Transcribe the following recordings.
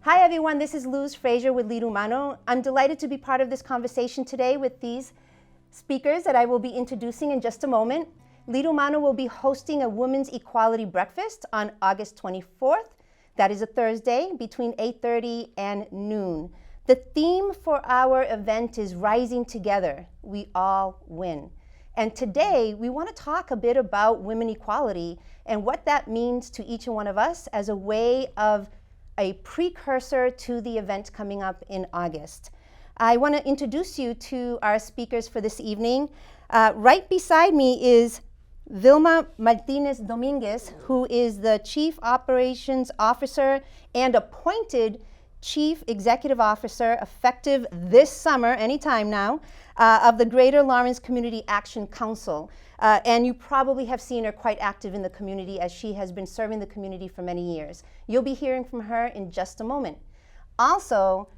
Hi everyone, this is Luz Frazier with Lead Humano. I'm delighted to be part of this conversation today with these speakers that I will be introducing in just a moment. Lead Humano will be hosting a Women's Equality Breakfast on August 24th. That is a Thursday between 8:30 and noon. The theme for our event is Rising Together, We All Win. And today we want to talk a bit about women equality and what that means to each and one of us as a way of a precursor to the event coming up in August. I want to introduce you to our speakers for this evening. Right beside me is Vilma Martinez Dominguez, who is the Chief Operations Officer and appointed Chief Executive Officer, effective this summer, anytime now, of the Greater Lawrence Community Action Council. And you probably have seen her quite active in the community as she has been serving the community for many years. You'll be hearing from her in just a moment. Also,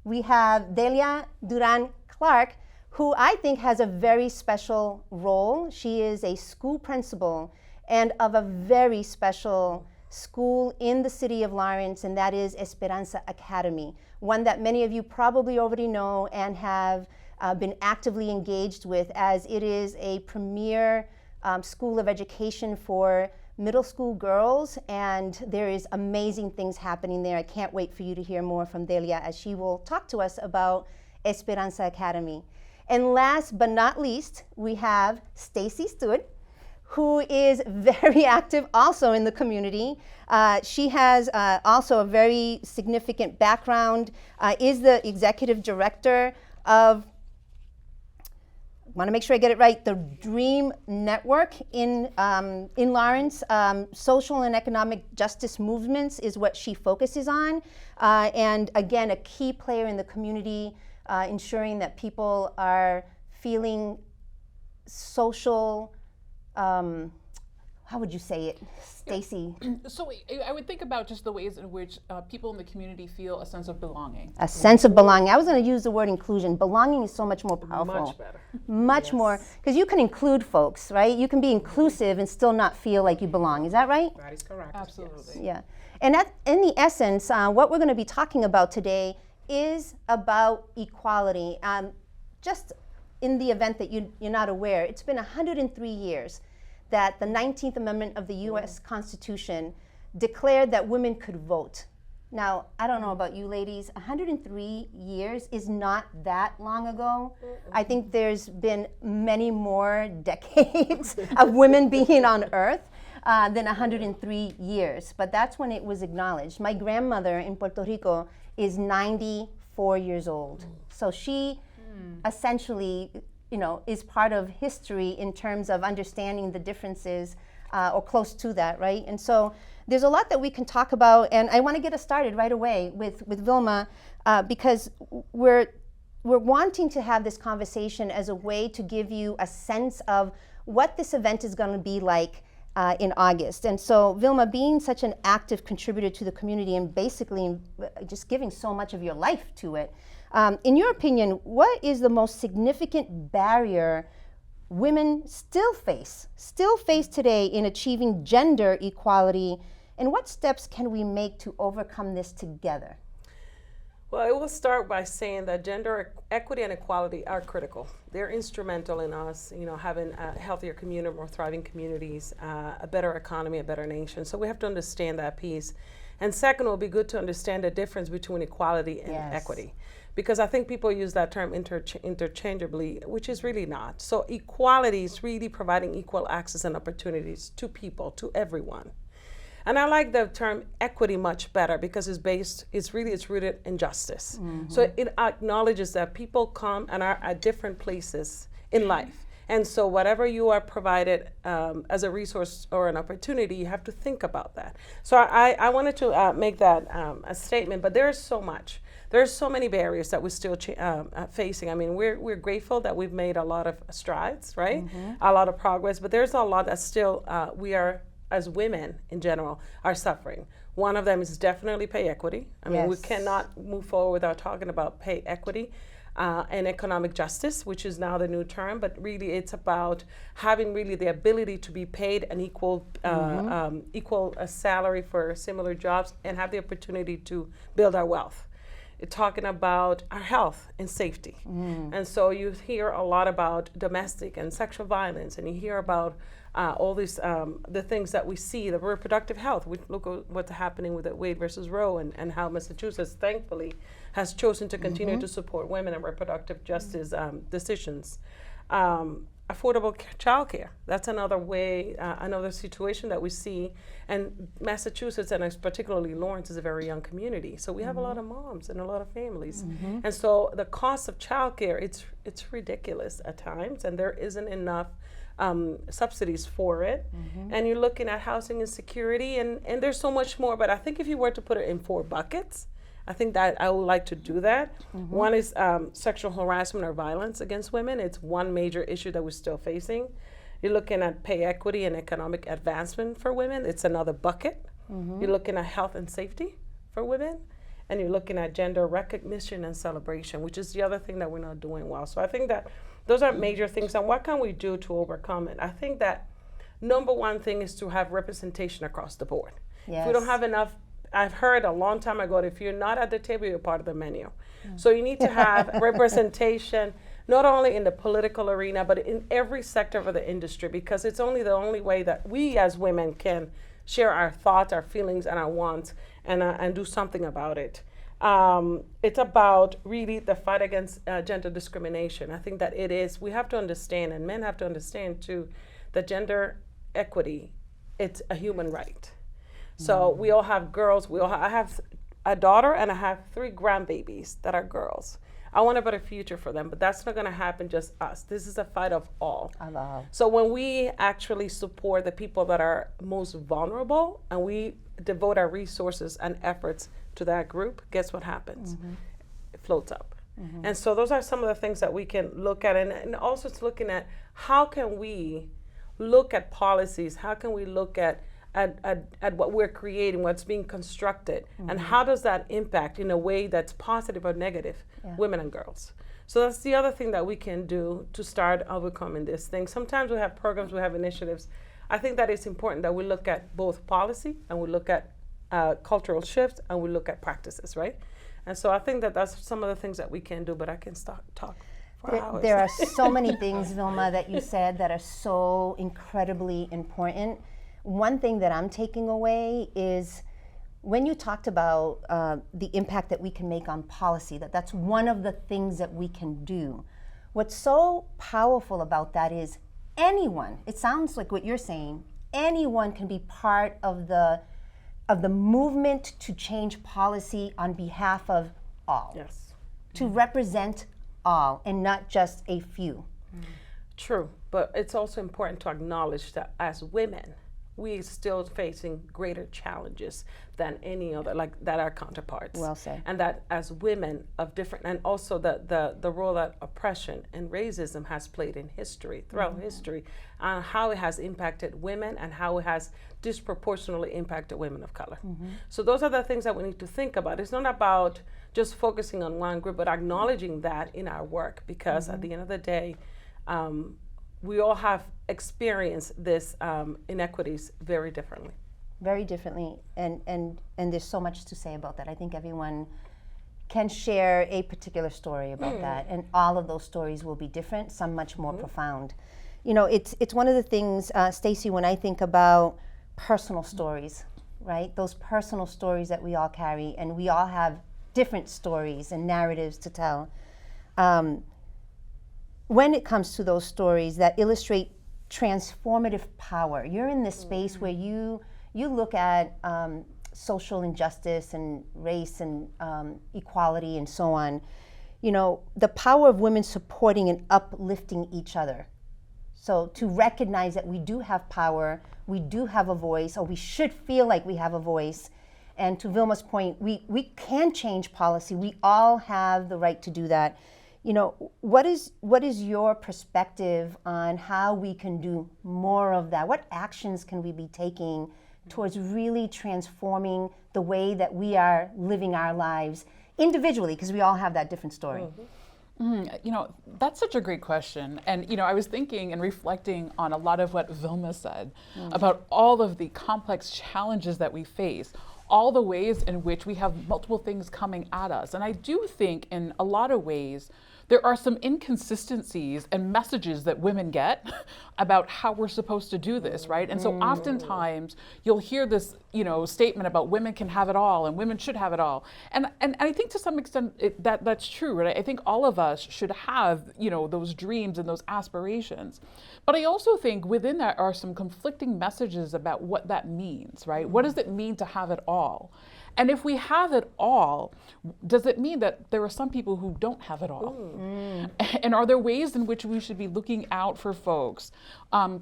we have Delia Duran Clark, who I think has a very special role. She is a school principal and of a very special school in the city of Lawrence, and that is Esperanza Academy, one that many of you probably already know and have been actively engaged with, as it is a premier school of education for middle school girls, and there is amazing things happening there. I can't wait for you to hear more from Delia as she will talk to us about Esperanza Academy. And last but not least, we have Stacy Stewart, who is very active also in the community. She has also a very significant background, is the executive director of, I want to make sure I get it right, the Dream Network in Lawrence. Social and economic justice movements is what she focuses on. And again, a key player in the community, ensuring that people are feeling social, how would you say it, Stacy? So I would think about just the ways in which people in the community feel a sense of belonging. A sense of belonging. I was going to use the word inclusion. Belonging is so much more powerful. Much better. Much more, because you can include folks, right? You can be inclusive and still not feel like you belong. Is that right? That is correct. Absolutely. Yeah. And in the essence, what we're going to be talking about today is about equality. Just in the event that you're not aware, it's been 103 years that the 19th Amendment of the U.S. Constitution declared that women could vote. Now, I don't know about you ladies, 103 years is not that long ago. I think there's been many more decades of women being on Earth than 103 years, but that's when it was acknowledged. My grandmother in Puerto Rico is 94 years old. So she essentially, is part of history in terms of understanding the differences, or close to that, right? And so there's a lot that we can talk about, and I want to get us started right away with Vilma, because we're wanting to have this conversation as a way to give you a sense of what this event is going to be like in August. And so Vilma, being such an active contributor to the community and basically just giving so much of your life to it, in your opinion, what is the most significant barrier women still face today in achieving gender equality, and what steps can we make to overcome this together? Well, I will start by saying that gender equity and equality are critical. They're instrumental in us, having a healthier community, more thriving communities, a better economy, a better nation. So we have to understand that piece. And second, it will be good to understand the difference between equality and equity. Because I think people use that term interchangeably, which is really not. So equality is really providing equal access and opportunities to people, to everyone. And I like the term equity much better because it's rooted in justice. Mm-hmm. So it acknowledges that people come and are at different places in life. And so whatever you are provided as a resource or an opportunity, you have to think about that. So I wanted to make that a statement, but there's so much. There's so many barriers that we're still facing. I mean, we're grateful that we've made a lot of strides, right? Mm-hmm. A lot of progress, but there's a lot that still we are, as women in general, are suffering. One of them is definitely pay equity. I mean, we cannot move forward without talking about pay equity. and economic justice, which is now the new term, but really it's about having really the ability to be paid an equal salary for similar jobs and have the opportunity to build our wealth. It's talking about our health and safety. And so you hear a lot about domestic and sexual violence, and you hear about all these, the things that we see, the reproductive health. We look at what's happening with Wade versus Roe, and how Massachusetts, thankfully, has chosen to continue to support women and reproductive justice decisions. Affordable childcare. That's another way, another situation that we see. And Massachusetts, and particularly Lawrence, is a very young community. So we have a lot of moms and a lot of families. And so the cost of childcare, it's ridiculous at times, and there isn't enough subsidies for it. And you're looking at housing insecurity, and there's so much more. But I think if you were to put it in 4 buckets, I think that I would like to do that. One is sexual harassment or violence against women. It's one major issue that we're still facing. You're looking at pay equity and economic advancement for women. It's another bucket. You're looking at health and safety for women. And you're looking at gender recognition and celebration, which is the other thing that we're not doing well. So I think that those are major things. And what can we do to overcome it? I think that number one thing is to have representation across the board. If we don't have enough, I've heard a long time ago that if you're not at the table, you're part of the menu. So you need to have representation, not only in the political arena, but in every sector of the industry, because it's only the only way that we as women can share our thoughts, our feelings, and our wants, and do something about it. It's about really the fight against gender discrimination. I think that it is, we have to understand, and men have to understand too, that gender equity, it's a human right. So we all have girls. I have a daughter, and I have 3 grandbabies that are girls. I want a better future for them, but that's not going to happen just us. This is a fight of all. So when we actually support the people that are most vulnerable, and we devote our resources and efforts to that group, guess what happens? It floats up. And so those are some of the things that we can look at, and also it's looking at how can we look at policies, how can we look at what we're creating, what's being constructed, and how does that impact in a way that's positive or negative women and girls. So that's the other thing that we can do to start overcoming this thing. Sometimes we have programs, we have initiatives. I think that it's important that we look at both policy, and we look at cultural shifts, and we look at practices, right? And so I think that that's some of the things that we can do, but I can talk for hours. There are so many things, Vilma, that you said that are so incredibly important. One thing that I'm taking away is when you talked about the impact that we can make on policy, that's one of the things that we can do. What's so powerful about that is anyone, it sounds like what you're saying, anyone can be part of the movement to change policy on behalf of all. Yes. To represent all and not just a few. True, but it's also important to acknowledge that as women, we're still facing greater challenges than any other, like that our counterparts. Well said. And that as women of different, and also the role that oppression and racism has played in history, throughout history, and how it has impacted women and how it has disproportionately impacted women of color. So those are the things that we need to think about. It's not about just focusing on one group, but acknowledging that in our work, because at the end of the day, we all have experienced this inequities very differently. Very differently, and there's so much to say about that. I think everyone can share a particular story about that, and all of those stories will be different, some much more profound. You know, it's one of the things, Stacey, when I think about personal stories, right? Those personal stories that we all carry, and we all have different stories and narratives to tell. When it comes to those stories that illustrate transformative power, you're in this space where you look at social injustice and race and equality and so on. You know, the power of women supporting and uplifting each other. So to recognize that we do have power, we do have a voice, or we should feel like we have a voice. And to Vilma's point, we can change policy. We all have the right to do that. You know, what is your perspective on how we can do more of that? What actions can we be taking towards really transforming the way that we are living our lives individually, because we all have that different story? You know, that's such a great question. And, you know, I was thinking and reflecting on a lot of what Vilma said about all of the complex challenges that we face, all the ways in which we have multiple things coming at us. And I do think in a lot of ways, there are some inconsistencies and messages that women get about how we're supposed to do this, right? And so oftentimes you'll hear this, you know, statement about women can have it all and women should have it all. And I think to some extent that's true, right? I think all of us should have, you know, those dreams and those aspirations. But I also think within that are some conflicting messages about what that means, right? What does it mean to have it all? And if we have it all, does it mean that there are some people who don't have it all? And are there ways in which we should be looking out for folks,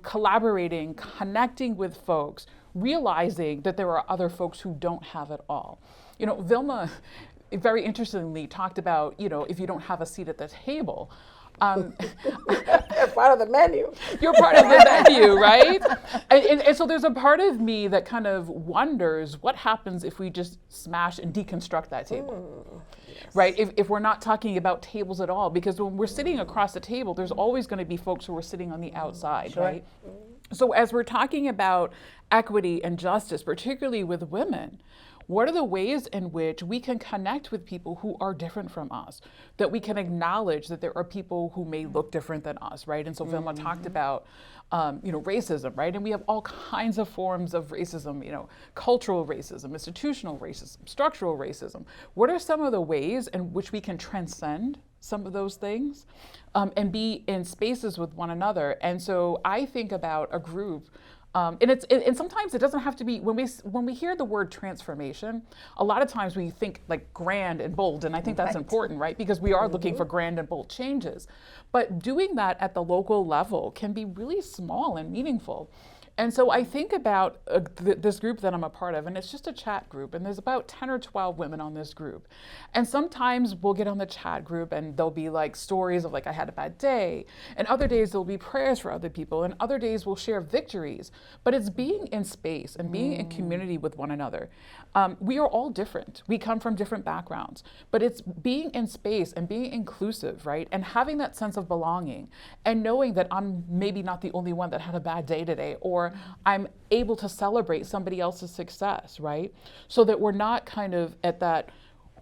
collaborating, connecting with folks, realizing that there are other folks who don't have it all? You know, Vilma very interestingly talked about, you know, if you don't have a seat at the table, They're part of the menu. you're part of the menu, right? And so there's a part of me that kind of wonders what happens if we just smash and deconstruct that table, right? If we're not talking about tables at all, because when we're sitting across the table, there's always going to be folks who are sitting on the outside, right? So as we're talking about equity and justice, particularly with women, what are the ways in which we can connect with people who are different from us? That we can acknowledge that there are people who may look different than us, right? And so Vilma talked about, you know, racism, right? And we have all kinds of forms of racism, you know, cultural racism, institutional racism, structural racism. What are some of the ways in which we can transcend some of those things and be in spaces with one another? And so I think about a group. And sometimes it doesn't have to be, when we hear the word transformation, a lot of times we think like grand and bold, and I think that's important, right? Because we are looking for grand and bold changes. But doing that at the local level can be really small and meaningful. And so I think about this group that I'm a part of, and it's just a chat group, and there's about 10 or 12 women on this group. And sometimes we'll get on the chat group and there'll be like stories of like, I had a bad day, and other days there'll be prayers for other people, and other days we'll share victories. But it's being in space and being in community with one another. We are all different. We come from different backgrounds, but it's being in space and being inclusive, right? And having that sense of belonging and knowing that I'm maybe not the only one that had a bad day today, or I'm able to celebrate somebody else's success, right? So that we're not kind of at that,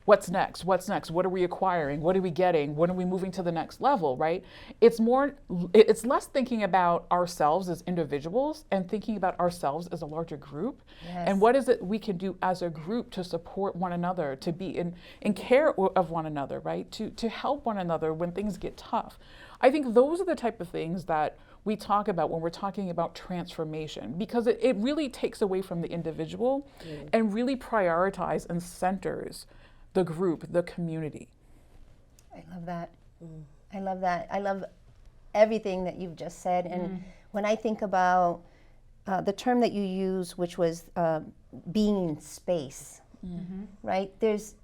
what's next? What's next? What are we acquiring? What are we getting? When are we moving to the next level, right? It's less thinking about ourselves as individuals and thinking about ourselves as a larger group. Yes. And what is it we can do as a group to support one another, to be in care of one another, right? To help one another when things get tough. I think those are the type of things that we talk about when we're talking about transformation, because it really takes away from the individual and really prioritizes and centers the group, the community. I love that. I love that. I love everything that you've just said. And when I think about the term that you use, which was being in space, right? There's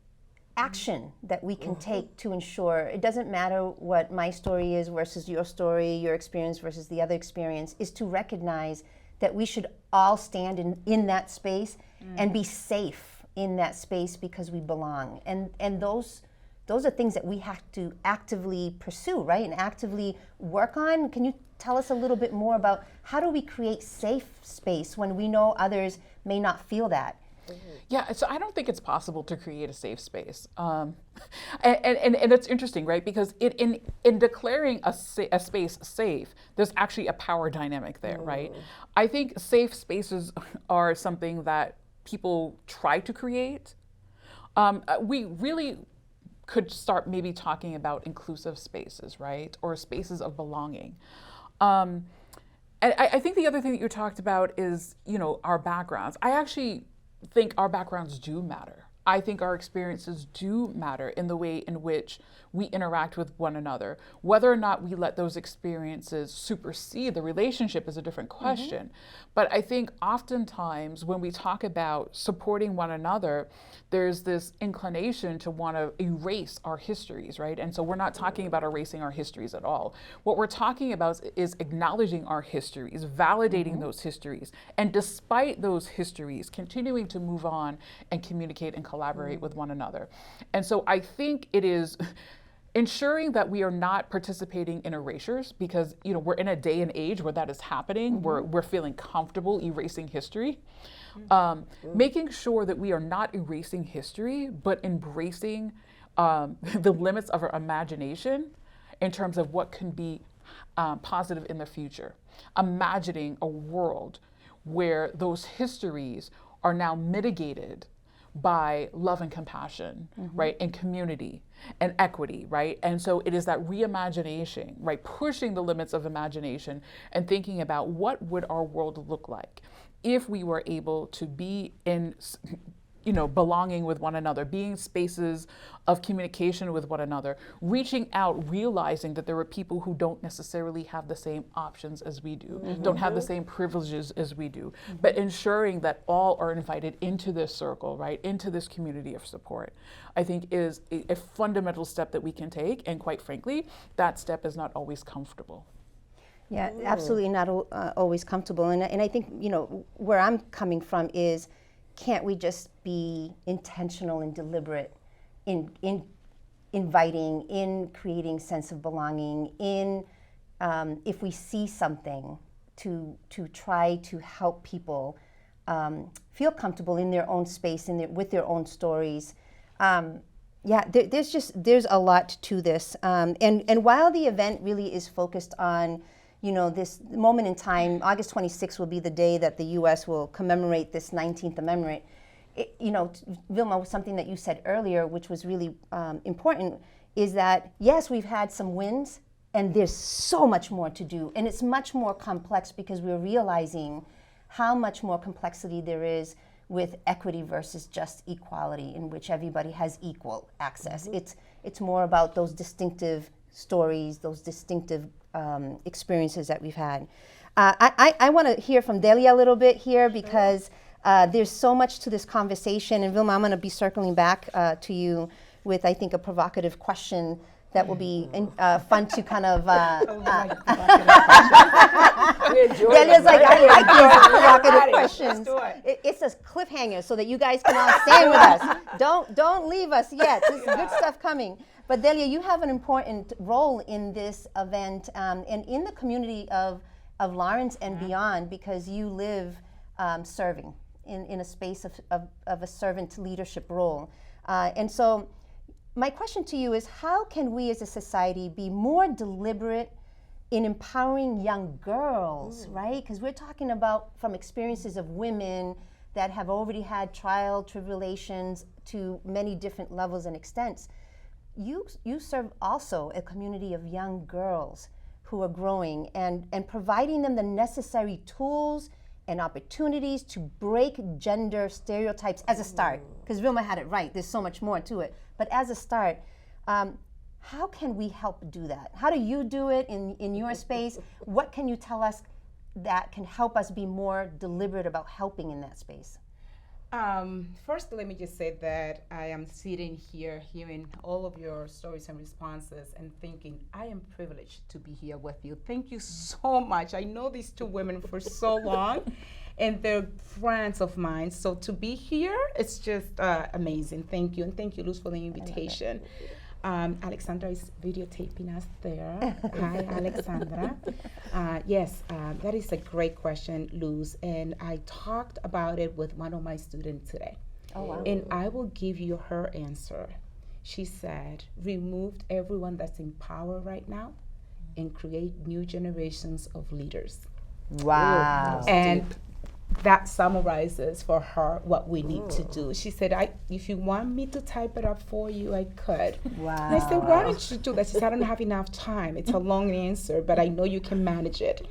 action that we can take to ensure it doesn't matter what my story is versus your story, your experience versus the other experience, is to recognize that we should all stand in that space and be safe in that space because we belong. And those are things that we have to actively pursue, right? And actively work on. Can you tell us a little bit more about how do we create safe space when we know others may not feel that? Yeah, so I don't think it's possible to create a safe space. And it's interesting, right? Because in declaring a space safe, there's actually a power dynamic there, right? I think safe spaces are something that people try to create. We really could start maybe talking about inclusive spaces, right? Or spaces of belonging. And I think the other thing that you talked about is, you know, our backgrounds. I actually think our backgrounds do matter. I think our experiences do matter in the way in which we interact with one another. Whether or not we let those experiences supersede the relationship is a different question. But I think oftentimes when we talk about supporting one another, there's this inclination to want to erase our histories, right? And so we're not talking about erasing our histories at all. What we're talking about is acknowledging our histories, validating those histories, and despite those histories, continuing to move on and communicate and collaborate with one another. And so I think it is ensuring that we are not participating in erasures, because we're in a day and age where that is happening. We're feeling comfortable erasing history. Making sure that we are not erasing history, but embracing the limits of our imagination in terms of what can be positive in the future. Imagining a world where those histories are now mitigated by love and compassion, right, and community and equity, right? And so it is that reimagination, right, pushing the limits of imagination and thinking about what would our world look like if we were able to be in, belonging with one another, being spaces of communication with one another, reaching out, realizing that there are people who don't necessarily have the same options as we do, don't have the same privileges as we do, but ensuring that all are invited into this circle, right, into this community of support, I think is a fundamental step that we can take. And quite frankly, that step is not always comfortable. Yeah, absolutely not always comfortable. And I think, where I'm coming from is, can't we just be intentional and deliberate in inviting, in creating sense of belonging, in if we see something, to try to help people feel comfortable in their own space, with their own stories. There's a lot to this. And while the event really is focused on this moment in time, August 26th will be the day that the U.S. will commemorate this 19th Amendment. Vilma, something that you said earlier, which was really important, is that, yes, we've had some wins, and there's so much more to do. And it's much more complex because we're realizing how much more complexity there is with equity versus just equality, in which everybody has equal access. It's more about those distinctive stories, those distinctive experiences that we've had. I want to hear from Delia a little bit here, because there's so much to this conversation. And Vilma, I'm going to be circling back to you with, I think, a provocative question that will be fun to kind of. Delia's like, I like these provocative questions. It's a cliffhanger so that you guys can all stay with us. Don't leave us yet. There's good stuff coming. But Delia, you have an important role in this event and in the community of Lawrence and beyond, because you live serving in a space of a servant leadership role. And so my question to you is, how can we as a society be more deliberate in empowering young girls, right? Because we're talking about from experiences of women that have already had trial, tribulations to many different levels and extents. You serve also a community of young girls who are growing and providing them the necessary tools and opportunities to break gender stereotypes as a start. Because Vilma had it right, there's so much more to it. But as a start, how can we help do that? How do you do it in your space? What can you tell us that can help us be more deliberate about helping in that space? First, let me just say that I am sitting here hearing all of your stories and responses and thinking, I am privileged to be here with you. Thank you so much. I know these two women for so long, and they're friends of mine. So to be here, it's just amazing. Thank you. And thank you, Luz, for the invitation. Alexandra is videotaping us there. Hi, Alexandra. Yes, that is a great question, Luz. And I talked about it with one of my students today. Oh, wow. And I will give you her answer. She said, remove everyone that's in power right now and create new generations of leaders. Wow. And that summarizes for her what we need to do. She said, if you want me to type it up for you, I could. Wow. And I said, why don't you do that? She said, I don't have enough time. It's a long answer, but I know you can manage it.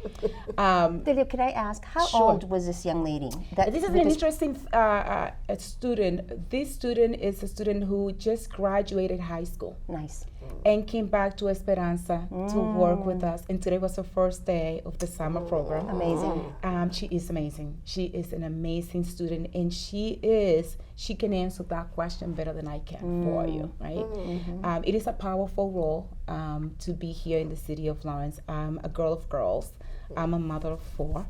Delia, could I ask, how old was this young lady? This is an interesting student. This student is a student who just graduated high school. Nice. And came back to Esperanza to work with us. And today was the first day of the summer program. Amazing. She is amazing. She is an amazing student, and she can answer that question better than I can for you, right? It is a powerful role to be here in the city of Lawrence. I'm a girl of girls. I'm a mother of 4.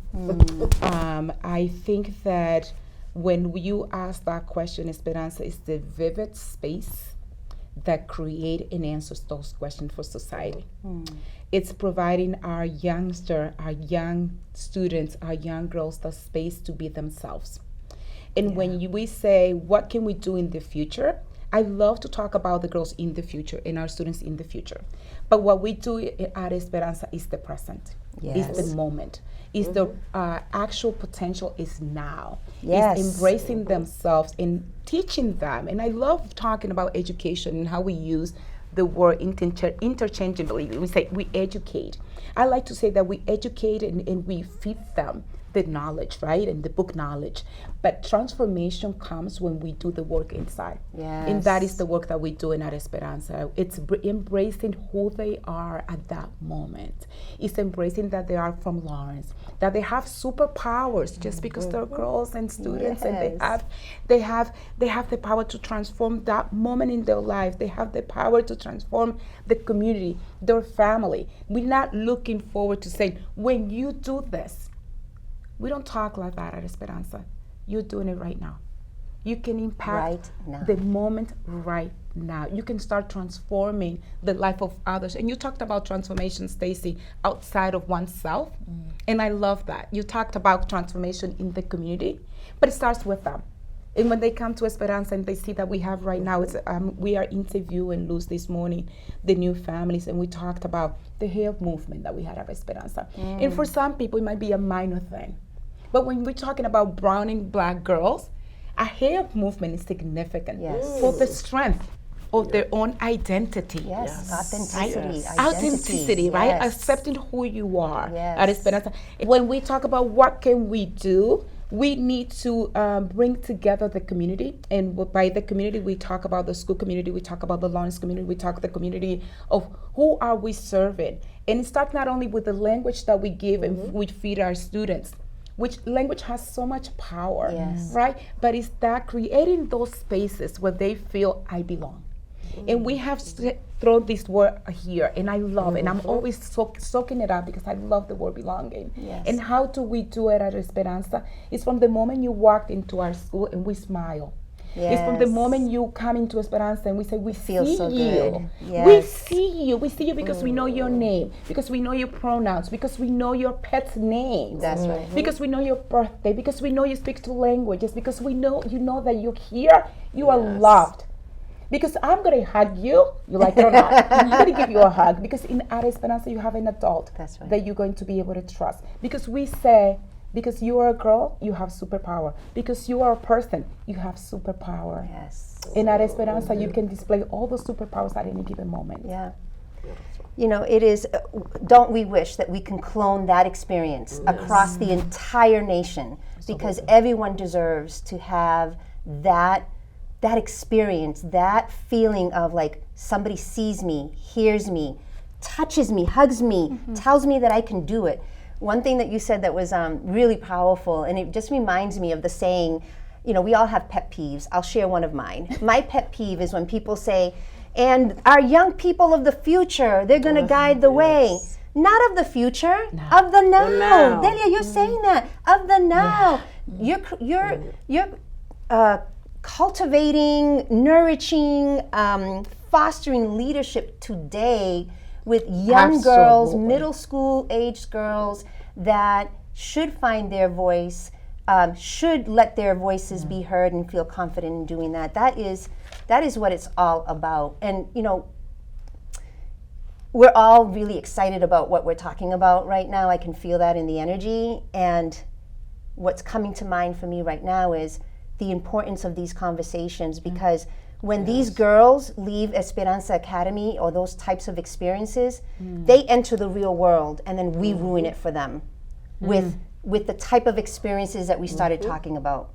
I think that when you ask that question, Esperanza is the vivid space that create and answers those questions for society. It's providing our youngster, our young students, our young girls the space to be themselves. And when we say, what can we do in the future? I love to talk about the girls in the future and our students in the future. But what we do at Esperanza is the present, is the moment, is the actual potential is now. Yes. Is embracing themselves and teaching them. And I love talking about education and how we use the word interchangeably. We say we educate. I like to say that we educate and we feed them the knowledge, right? And the book knowledge. But transformation comes when we do the work inside. Yes. And that is the work that we do in Esperanza. It's embracing who they are at that moment. It's embracing that they are from Lawrence, that they have superpowers just because they're girls and students, and they have the power to transform that moment in their life. They have the power to transform the community, their family. We're not looking forward to saying, when you do this, we don't talk like that at Esperanza. You're doing it right now. You can impact the moment right now. You can start transforming the life of others. And you talked about transformation, Stacy, outside of oneself. And I love that. You talked about transformation in the community, but it starts with them. And when they come to Esperanza and they see that we have right now, we are interviewing Luz this morning, the new families, and we talked about the hair movement that we had at Esperanza. And for some people, it might be a minor thing. But when we're talking about brown and black girls, a hair movement is significant for the strength of their own identity. Authenticity, right? Accepting who you are at Esperanza. When we talk about what can we do, we need to bring together the community. And by the community, we talk about the school community, we talk about the Lawrence community, we talk the community of who are we serving. And it starts not only with the language that we give and we feed our students, which language has so much power, right? But it's that creating those spaces where they feel I belong. And we have thrown this word here, and I love it. And I'm always soaking it up because I love the word belonging. And how do we do it at Esperanza? It's from the moment you walked into our school and we smile. It's from the moment you come into Esperanza and we say, we see so you. Good. We see you. We see you because we know your name, because we know your pronouns, because we know your pet's name. That's right. Because we know your birthday, because we know you speak two languages, because we know that you're here, you are loved. Because I'm going to hug you like it or not. I'm going to give you a hug because at Esperanza you have an adult that you're going to be able to trust. Because we say, because you are a girl, you have superpower. Because you are a person, you have superpower. And at Esperanza, you can display all the superpowers at any given moment. You know, it is, don't we wish that we can clone that experience across the entire nation, because everyone deserves to have that experience, that feeling of like somebody sees me, hears me, touches me, hugs me, tells me that I can do it. One thing that you said that was really powerful, and it just reminds me of the saying, you know, we all have pet peeves. I'll share one of mine. My pet peeve is when people say, and our young people of the future, they're going to guide the way. Not of the future, of the now. Delia, you're saying that, of the now. You're cultivating, nourishing, fostering leadership today with young girls, middle school aged girls that should find their voice, should let their voices be heard and feel confident in doing that. That is what it's all about. And you know, we're all really excited about what we're talking about right now. I can feel that in the energy. And what's coming to mind for me right now is the importance of these conversations, because when these girls leave Esperanza Academy or those types of experiences, they enter the real world, and then we ruin it for them with the type of experiences that we started talking about.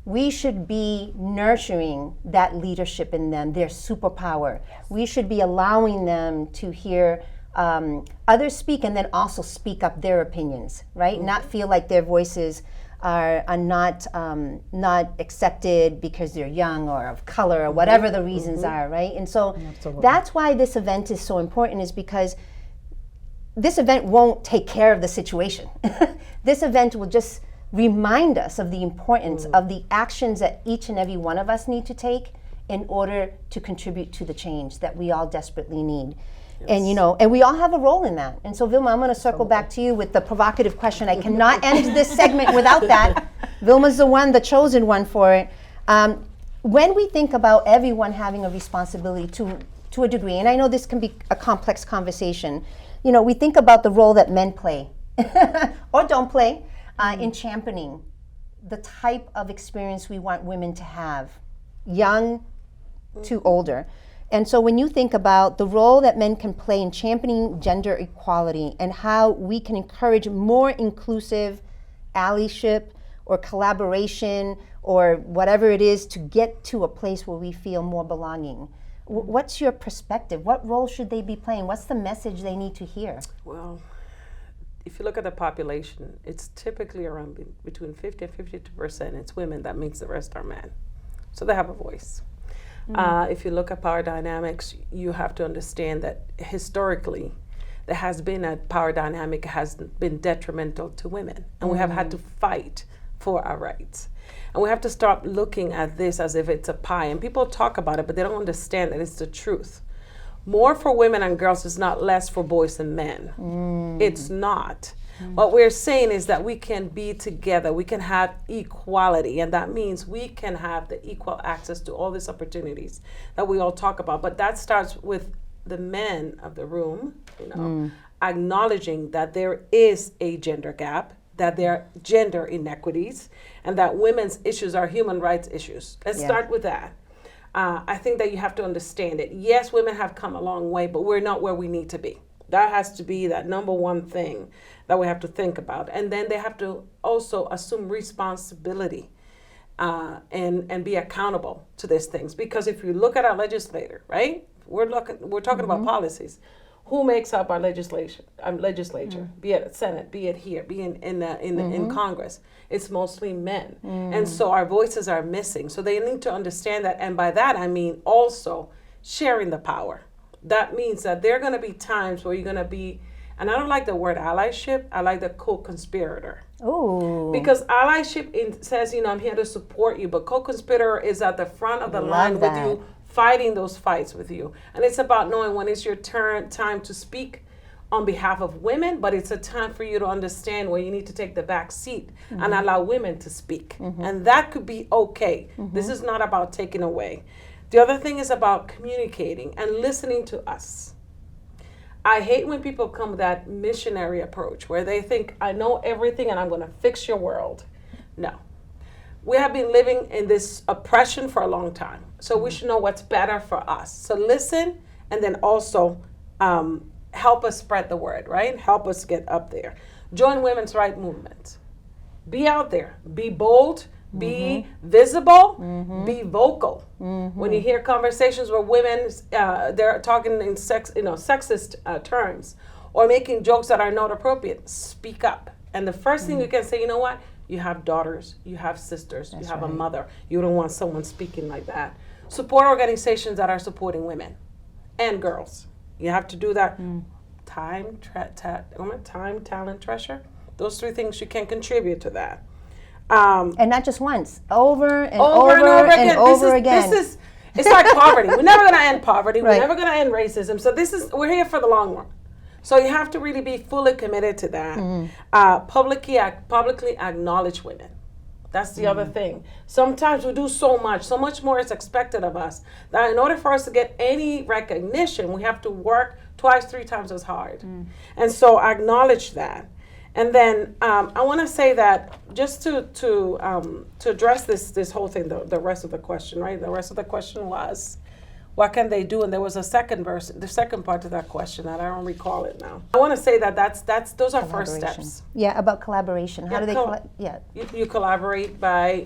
We should be nurturing that leadership in them, their superpower. We should be allowing them to hear others speak and then also speak up their opinions, right? Not feel like their voices are not accepted because they're young or of color or whatever the reasons are, right? And so that's why this event is so important, is because this event won't take care of the situation. This event will just remind us of the importance of the actions that each and every one of us need to take in order to contribute to the change that we all desperately need. And and we all have a role in that. And so Vilma, I'm going to circle back to you with the provocative question. I cannot end this segment without that. Vilma's the chosen one for it. When we think about everyone having a responsibility to a degree, and I know this can be a complex conversation, we think about the role that men play or don't play in championing the type of experience we want women to have, young to older. And so when you think about the role that men can play in championing gender equality and how we can encourage more inclusive allyship or collaboration or whatever it is to get to a place where we feel more belonging, what's your perspective? What role should they be playing? What's the message they need to hear? Well, if you look at the population, it's typically around between 50 and 52%. It's women. That means the rest are men. So they have a voice. If you look at power dynamics, you have to understand that historically, there has been a power dynamic has been detrimental to women, and we have had to fight for our rights. And we have to stop looking at this as if it's a pie. And people talk about it, but they don't understand that it's the truth. More for women and girls is not less for boys and men. It's not. What we're saying is that we can be together, we can have equality, and that means we can have the equal access to all these opportunities that we all talk about. But that starts with the men of the room, acknowledging that there is a gender gap, that there are gender inequities, and that women's issues are human rights issues. Let's start with that. I think that you have to understand it. Yes, women have come a long way, but we're not where we need to be. That has to be that number one thing that we have to think about. And then they have to also assume responsibility and be accountable to these things. Because if you look at our legislator, right, we're talking about policies. Who makes up our legislature? Be it Senate, be it here, be in Congress. It's mostly men. And so our voices are missing. So they need to understand that. And by that, I mean also sharing the power. That means that there are going to be times where you're going to be, and I don't like the word allyship, I like the co-conspirator. Oh. Because allyship says, I'm here to support you, but co-conspirator is at the front of the line with you, fighting those fights with you. And it's about knowing when it's your time to speak on behalf of women, but it's a time for you to understand where you need to take the back seat and allow women to speak. And that could be okay. This is not about taking away. The other thing is about communicating and listening to us. I hate when people come with that missionary approach where they think, I know everything and I'm going to fix your world. No. We have been living in this oppression for a long time. So we should know what's better for us. So listen, and then also help us spread the word, right? Help us get up there. Join women's rights movement. Be out there. Be bold. Be visible, be vocal. When you hear conversations where women, they're talking in sexist terms or making jokes that are not appropriate, speak up. And the first thing you can say, you know what? You have daughters, you have sisters, you have a mother. You don't want someone speaking like that. Support organizations that are supporting women and girls. You have to do that. Time, talent, treasure. Those three things you can contribute to that. And not just once, over and over again. It's like poverty. We're never going to end poverty. We're never going to end racism. So we're here for the long run. So you have to really be fully committed to that. Publicly acknowledge women. That's the other thing. Sometimes we do so much more is expected of us, that in order for us to get any recognition, we have to work twice, 3 times as hard. And so acknowledge that. And then I want to say that just to address this whole thing, the rest of the question, right? The rest of the question was, what can they do? And there was a second part to that question that I don't recall it now. I want to say that those are first steps. Yeah, about collaboration. How do they? You collaborate by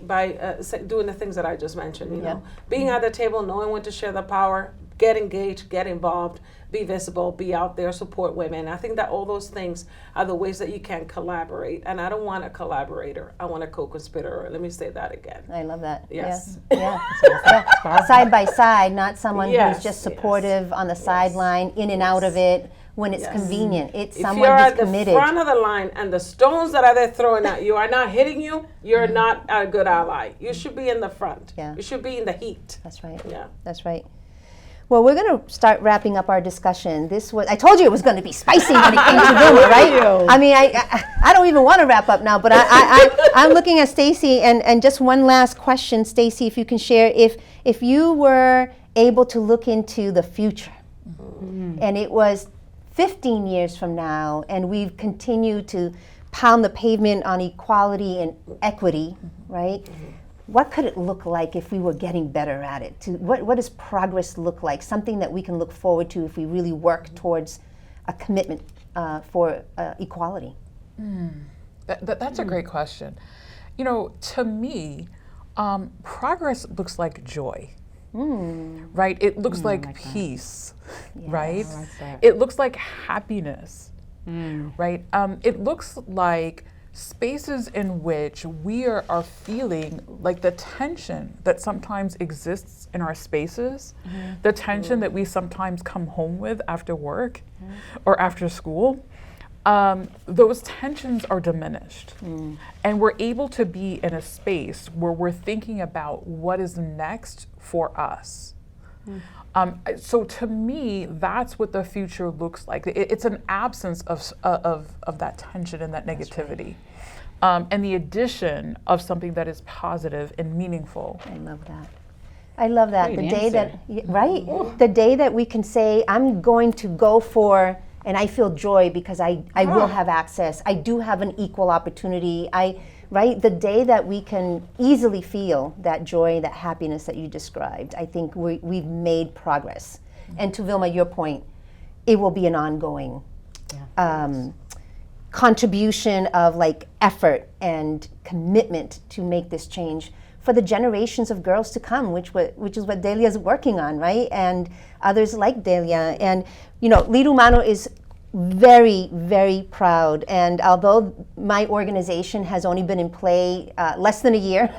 doing the things that I just mentioned. Being at the table, knowing when to share the power, get engaged, get involved, be visible, be out there, support women. I think that all those things are the ways that you can collaborate. And I don't want a collaborator. I want a co-conspirator. Let me say that again. I love that. Yes. Side by side, not someone who's just supportive on the sideline, in and out of it, when it's convenient. It's If someone you're who's at the committed. front of the line and the stones that are there throwing at you are not hitting you, you're not a good ally. You should be in the front. Yeah. You should be in the heat. That's right. Yeah. That's right. Well, we're going to start wrapping up our discussion. I told you it was going to be spicy when it came to Vilma, right? I mean, I don't even want to wrap up now, but I'm looking at Stacy, and just one last question, Stacy, if you can share, if you were able to look into the future, and it was 15 years from now, and we've continued to pound the pavement on equality and equity, right? What could it look like if we were getting better at it? What does progress look like? Something that we can look forward to if we really work towards a commitment for equality. That's a great question. You know, to me, progress looks like joy, right? It looks like peace, right? I like that. It looks like happiness, right? It looks like spaces in which we are feeling like the tension that sometimes exists in our spaces, the tension that we sometimes come home with after work or after school, those tensions are diminished. And we're able to be in a space where we're thinking about what is next for us. So to me, that's what the future looks like. It's an absence of that tension and that negativity, and the addition of something that is positive and meaningful. I love that. I love that. Great The day answer. that, right? The day that we can say, I'm going to go for, and I feel joy because I will have access. I do have an equal opportunity. Right? The day that we can easily feel that joy, that happiness that you described, I think we've made progress. And to Vilma, your point, it will be an ongoing contribution of like effort and commitment to make this change for the generations of girls to come, which is what Delia's working on, right? And others like Delia. And you know, Lead Humano is very, very proud. And although my organization has only been in play less than a year,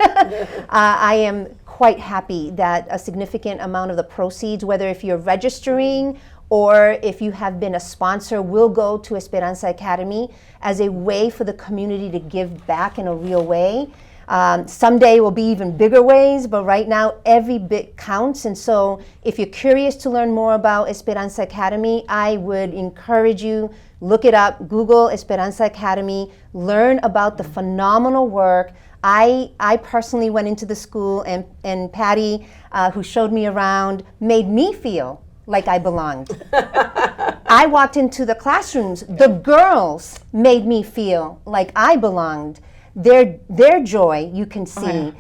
I am quite happy that a significant amount of the proceeds, whether if you're registering or if you have been a sponsor, will go to Esperanza Academy as a way for the community to give back in a real way. Someday will be even bigger ways, but right now every bit counts. And so if you're curious to learn more about Esperanza Academy, I would encourage you, look it up, Google Esperanza Academy, learn about the phenomenal work. I personally went into the school, and Patty, who showed me around, made me feel like I belonged. I walked into the classrooms, the girls made me feel like I belonged. Their joy, you can see.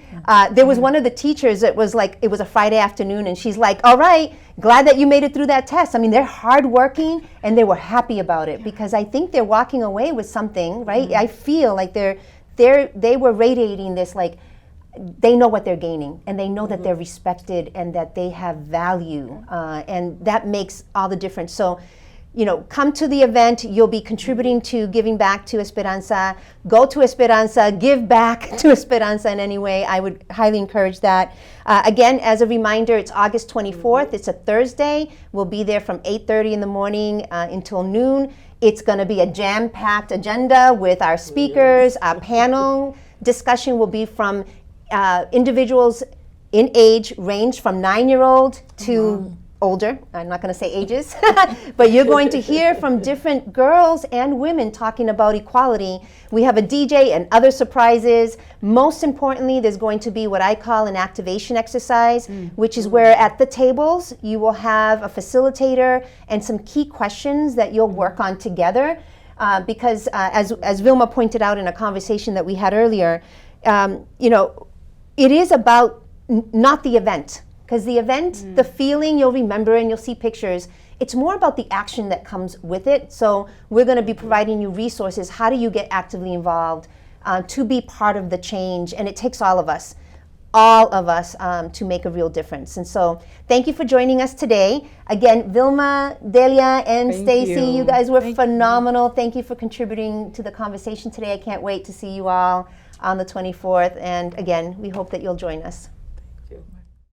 There was one of the teachers that was like, it was a Friday afternoon, and she's like, all right, glad that you made it through that test. I mean, they're hardworking, and they were happy about it because I think they're walking away with something, right? I feel like they were radiating this, like, they know what they're gaining, and they know that they're respected and that they have value, and that makes all the difference. So, you know, come to the event. You'll be contributing to giving back to Esperanza. Go to Esperanza, give back to Esperanza in any way. I would highly encourage that. Again, as a reminder, it's August 24th. It's a Thursday. We'll be there from 8:30 in the morning until noon. It's going to be a jam-packed agenda with our speakers. Our panel discussion will be from individuals in age range from 9-year-old to older. I'm not going to say ages, but you're going to hear from different girls and women talking about equality. We have a DJ and other surprises. Most importantly, there's going to be what I call an activation exercise, which is where at the tables you will have a facilitator and some key questions that you'll work on together. Because as Vilma pointed out in a conversation that we had earlier, you know, it is about not the event. Because the event, the feeling, you'll remember and you'll see pictures. It's more about the action that comes with it. So we're going to be providing you resources. How do you get actively involved to be part of the change? And it takes all of us to make a real difference. And so thank you for joining us today. Again, Vilma, Delia, and Stacy, you guys were phenomenal. Thank you for contributing to the conversation today. I can't wait to see you all on the 24th. And again, we hope that you'll join us.